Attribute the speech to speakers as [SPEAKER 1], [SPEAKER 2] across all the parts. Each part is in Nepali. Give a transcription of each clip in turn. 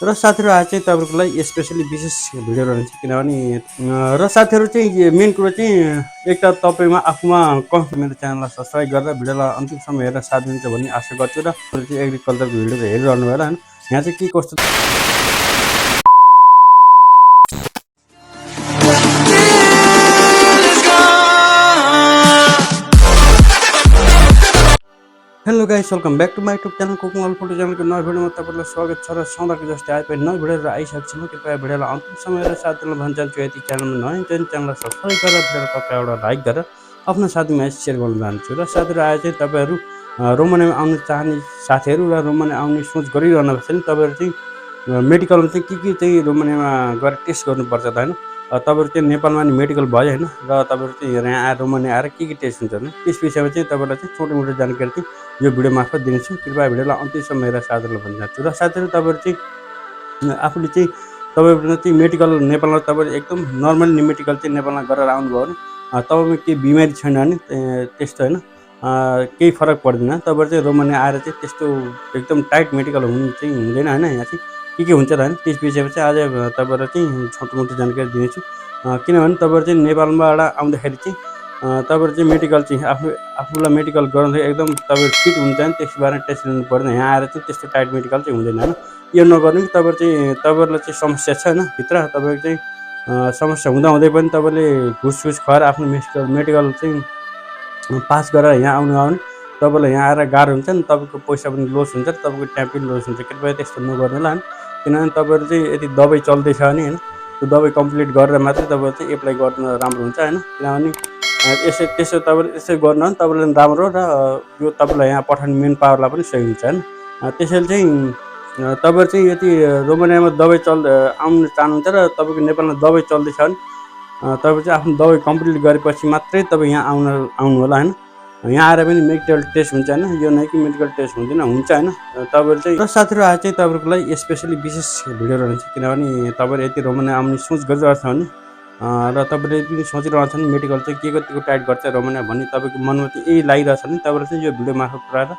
[SPEAKER 1] र साथीहरू आज चाहिँ तपाईँको लागि स्पेसली विशेष भिडियो रहन्छ किनभने र साथीहरू चाहिँ मेन कुरो चाहिँ एक त तपाईँमा आफूमा मेरो च्यानललाई सब्सक्राइब गरेर भिडियोलाई अन्तिमसम्म हेरेर साथ दिन्छ भन्ने आशा गर्छु र चाहिँ एग्रिकल्चरको भिडियो त हेरिरहनु भयो होइन। यहाँ चाहिँ के कस्तो hello guys, welcome back to my YouTube channel cooking photo च्यानलको नयाँ भिडियोमा तपाईँलाई स्वागत छ। र सधैँको जस्तै आए पनि नयाँ भिडियोहरू आइसकेको छु। कृपया भिडियोलाई अन्तिमसम्म हेरेर साथ दिन भन्न चाहन्छु। यदि च्यानलमा नयाँ च्यानललाई सब्सक्राइब गरेर भिडियोलाई टक्क एउटा लाइक गरेर आफ्नो साथीमा सेयर गर्न चाहन्छु। र साथीहरू आज चाहिँ तपाईँहरू रोमानियामा आउन चाहने साथीहरू र रोमानिया आउने सोच गरिरहनु भएको छ नि तपाईँहरू चाहिँ मेडिकलमा चाहिँ के चाहिँ रोमानियामा गएर टेस्ट गर्नुपर्छ त होइन। तपाईँहरू चाहिँ नेपालमा नि मेडिकल भयो होइन, र तपाईँहरू चाहिँ यहाँ आएर रोमानिया आएर के टेस्ट हुन्छ भने त्यस विषयमा चाहिँ तपाईँलाई चाहिँ छोटो मोटो जानकारी चाहिँ यो भिडियो मार्फत दिनेछु। कृपया भिडियोलाई अन्तिमसम्म हेरेर साथीहरूलाई भन्न चाहन्छु। र साथीहरू तपाईँहरू चाहिँ आफूले चाहिँ तपाईँहरू चाहिँ मेडिकल नेपालमा तपाईँले एकदम नर्मली मेडिकल चाहिँ नेपालमा गरेर आउनुभयो भने तपाईँमा केही बिमारी छैन भने त्यस्तो होइन केही फरक पर्दैन। तपाईँहरू चाहिँ रोमानिया आएर चाहिँ त्यस्तो एकदम टाइट मेडिकल हुनु चाहिँ हुँदैन होइन। यहाँ चाहिँ के हुन्छ त होइन त्यस विषयमा चाहिँ आज तपाईँहरूलाई चाहिँ छोटो मोटो जानकारी दिनेछु। किनभने तपाईँहरू चाहिँ नेपालबाट आउँदाखेरि चाहिँ तपाईँहरू चाहिँ मेडिकल चाहिँ आफूलाई मेडिकल गराउँदा एकदम तपाईँहरू फिट हुन्छ नि त्यसबारे टेस्ट लिनु पर्दैन। यहाँ आएर चाहिँ त्यस्तो टाइट मेडिकल चाहिँ हुँदैन होइन। यो नगर्नु कि तपाईँहरूलाई चाहिँ समस्या छ होइन भित्र तपाईँको चाहिँ समस्या हुँदाहुँदै पनि तपाईँले घुस खुवाएर आफ्नो मेडिकल चाहिँ पास गरेर यहाँ आउनु आउने तपाईँलाई यहाँ आएर गाह्रो हुन्छ नि, तपाईँको पैसा पनि लस हुन्छ, तपाईँको टाइम पनि लस हुन्छ। कृपया त्यस्तो नगर्नु होला होइन। किनभने तपाईँहरू चाहिँ यदि दबाई चल्दैछ भने होइन त्यो दबाई कम्प्लिट गरेर मात्रै तपाईँहरू चाहिँ एप्लाई गर्नु राम्रो हुन्छ होइन। किनभने त्यसो तपाईँले यसो गर्नु भने तपाईँलाई राम्रो र यो तपाईँलाई यहाँ पठाउने मेन पावरलाई पनि सही हुन्छ होइन। त्यसैले चाहिँ तपाईँहरू चाहिँ यदि रोमानियामा दबाई आउनु चाहनुहुन्छ र तपाईँको नेपालमा दबाई चल्दैछ भने तपाईँ चाहिँ आफ्नो दबाई कम्प्लिट गरेपछि मात्रै तपाईँ यहाँ आउनु होला होइन। यहाँ आएर पनि मेडिकल टेस्ट हुन्छ होइन, यो नै कि मेडिकल टेस्ट हुँदैन, हुन्छ होइन। तपाईँहरू चाहिँ र साथीहरू आज चाहिँ तपाईँको लागि स्पेसली विशेष भिडियो रहन्छ किनभने तपाईँहरू यति रोमानिया आउने सोच गरिरहेको छ भने र तपाईँले पनि सोचिरहेको छ भने मेडिकल चाहिँ के टाइट गर्छ रोमानिया भन्ने तपाईँको मनमा चाहिँ यही लागिरहेछ भने तपाईँले चाहिँ यो भिडियो मार्फत पुऱ्याएर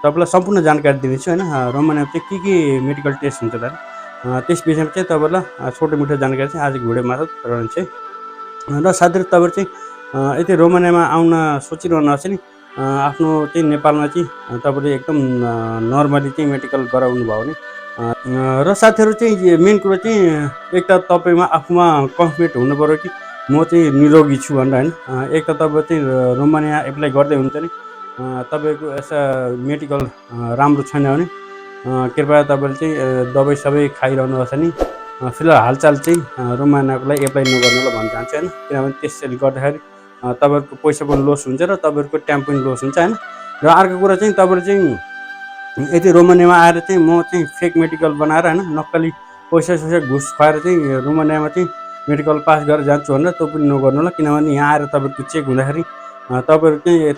[SPEAKER 1] तपाईँलाई सम्पूर्ण जानकारी दिनेछु होइन। रोमानियामा चाहिँ के मेडिकल टेस्ट हुन्छ त त्यस विषयमा चाहिँ तपाईँलाई छोटो मोटो जानकारी चाहिँ आजको भिडियो मार्फत रहन्छ। र साथीहरू तपाईँहरू चाहिँ यति रोमानियामा आउन सोचिरहनु भएको छ नि आफ्नो चाहिँ नेपालमा चाहिँ तपाईँले एकदम नर्मली चाहिँ मेडिकल गराउनु भयो भने र साथीहरू चाहिँ मेन कुरो चाहिँ एक त तपाईँमा आफूमा कन्फिडेन्ट हुनु पऱ्यो कि म चाहिँ निरोगी छु भनेर होइन। एक त तपाईँ चाहिँ रोमानिया एप्लाई गर्दै हुन्छ नि तपाईँको यसा मेडिकल राम्रो छैन भने कृपया तपाईँले चाहिँ दबाई सबै खाइरहनु भएको छ नि फिलहाल हालचाल चाहिँ रोमानियाको लागि एप्लाई नगर्नुलाई भन्न चाहन्छु होइन। किनभने त्यसरी गर्दाखेरि तपाईँहरूको पैसा पनि लस हुन्छ र तपाईँहरूको टाइम पनि लस हुन्छ होइन। र अर्को कुरा चाहिँ तपाईँले चाहिँ यदि रोमानियामा आएर चाहिँ म चाहिँ फेक मेडिकल बनाएर होइन नक्कली पैसा घुस खुवाएर चाहिँ रोमानियामा चाहिँ मेडिकल पास गरेर जान्छु भनेर त्यो पनि नगर्नु होला। किनभने यहाँ आएर तपाईँको चेक हुँदाखेरि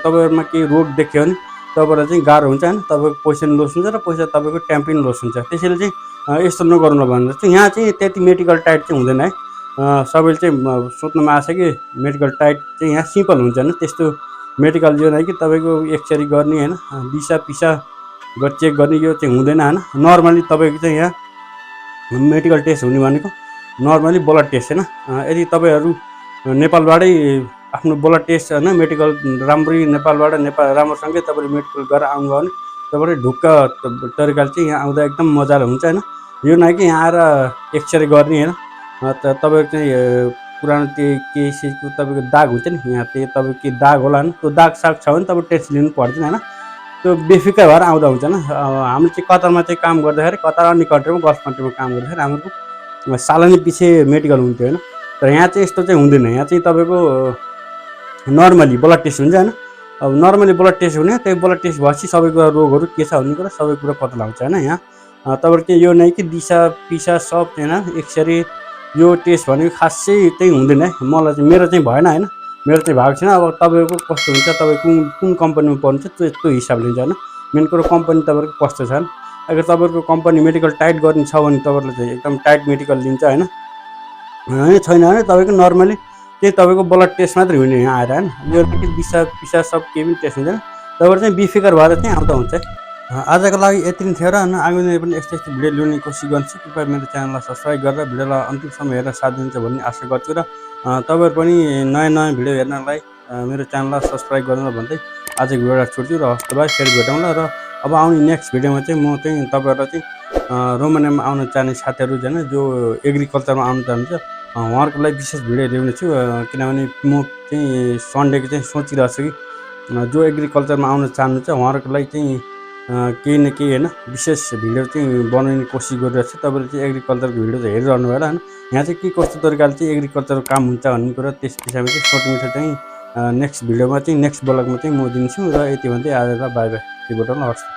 [SPEAKER 1] तपाईँहरूमा केही रोग देख्यो भने तपाईँलाई चाहिँ गाह्रो हुन्छ होइन, तपाईँको पैसा पनि लस हुन्छ र तपाईँको टाइम पनि लस हुन्छ। त्यसैले चाहिँ यस्तो नगर्नु भनेर चाहिँ यहाँ चाहिँ त्यति मेडिकल टाइट चाहिँ हुँदैन है। सबैले चाहिँ सोध्नुमा आएको छ कि मेडिकल टाइट चाहिँ यहाँ सिम्पल हुन्छ होइन। त्यस्तो मेडिकल जो नै कि तपाईँको एक्सरे गर्ने होइन दिसा पिसा चेक गर्ने यो चाहिँ हुँदैन होइन। नर्मली तपाईँको चाहिँ यहाँ मेडिकल टेस्ट हुने भनेको नर्मली ब्लड टेस्ट होइन। यदि तपाईँहरू नेपालबाटै आफ्नो ब्लड टेस्ट होइन मेडिकल राम्ररी नेपाल राम्रोसँगै तपाईँले मेडिकल गरेर आउनुभयो भने तपाईँले ढुक्क तरिकाले चाहिँ यहाँ आउँदा एकदम मजाले हुन्छ होइन। यो नै कि यहाँ आएर एक्सरे गर्ने होइन तपाईँको चाहिँ पुरानो केही चिजको तपाईँको दाग हुन्छ नि यहाँ त्यो तपाईँको के दाग होला होइन त्यो दाग साग छ भने तपाईँ टेस्ट लिनु पर्दैन होइन। त्यो बेफिक्र भएर आउँदा हुन्छ होइन। हामीले चाहिँ कतारमा चाहिँ काम गर्दाखेरि कतार अन्य कन्ट्रीमा गल्फ कन्ट्रीमा काम गर्दाखेरि हाम्रो सालानी पछि मेडिकल हुन्थ्यो होइन। तर यहाँ चाहिँ यस्तो चाहिँ हुँदैन। यहाँ चाहिँ तपाईँको नर्मली ब्लड टेस्ट हुन्छ होइन। अब नर्मली ब्लड टेस्ट हुने त्यही ब्लड टेस्ट भएपछि सबै कुरा रोगहरू के छ भन्ने कुरा सबै कुरा पत्ता लाग्छ होइन। यहाँ तपाईँहरू चाहिँ यो नै कि दिसा पिसा सब होइन एक्सरे यो टेस्ट भनेको खासै चाहिँ हुँदैन है। मलाई चाहिँ मेरो चाहिँ भएन होइन, मेरो चाहिँ भएको छैन। अब तपाईँको कस्तो हुन्छ तपाईँ कुन कम्पनीमा पर्नुहुन्छ त्यो हिसाबले हुन्छ होइन। मेन कुरो कम्पनी तपाईँको कस्तो छ भने अगर तपाईँको कम्पनी मेडिकल टाइट गर्ने छ भने तपाईँहरूले चाहिँ एकदम टाइट मेडिकल लिन्छ होइन। छैन भने तपाईँको नर्मली त्यही तपाईँको ब्लड टेस्ट मात्रै हुने यहाँ आएर होइन। यो दिसा पिसा सब केही पनि टेस्ट हुँदैन। तपाईँहरू चाहिँ बेफिकर भएर चाहिँ आउँदा हुन्छ। आजको लागि यति नै थियो र आगामी पनि यस्तो यस्तो भिडियो ल्याउने कोसिस गर्छु। कृपया मेरो च्यानललाई सब्सक्राइब गरेर भिडियोलाई अन्तिमसम्म हेरेर साथ दिनुहुन्छ भन्ने आशा गर्छु र तपाईँहरू पनि नयाँ नयाँ भिडियो हेर्नलाई मेरो च्यानललाई सब्सक्राइब गर्नु भन्दै आजको भिडियोलाई छोड्छु र हस्त बाई, फेरि भेटौँला। र अब आउने नेक्स्ट भिडियोमा चाहिँ म चाहिँ तपाईँहरूलाई चाहिँ रोमानियामा आउन चाहने साथीहरू जो एग्रिकल्चरमा आउनु चाहनुहुन्छ उहाँहरूको लागि विशेष भिडियो ल्याउने छु। किनभने म चाहिँ सन्डेको चाहिँ सोचिरहेको छु कि जो एग्रिकल्चरमा आउन चाहनुहुन्छ उहाँहरूको लागि चाहिँ केही न केही होइन विशेष भिडियो चाहिँ बनाउने कोसिस गरिरहेको छु। तपाईँले चाहिँ एग्रिकल्चरको भिडियो चाहिँ हेरिरहनु भयो होइन। यहाँ चाहिँ के कस्तो तरिकाले चाहिँ एग्रिकल्चरको काम हुन्छ भन्ने कुरा त्यस विषयमा चाहिँ सर्ट मिठो चाहिँ नेक्स्ट भिडियोमा चाहिँ नेक्स्ट ब्लगमा चाहिँ म दिन्छु। र यति भन्दै आजलाई बाई बाई, रिपोर्टरमा हवस्।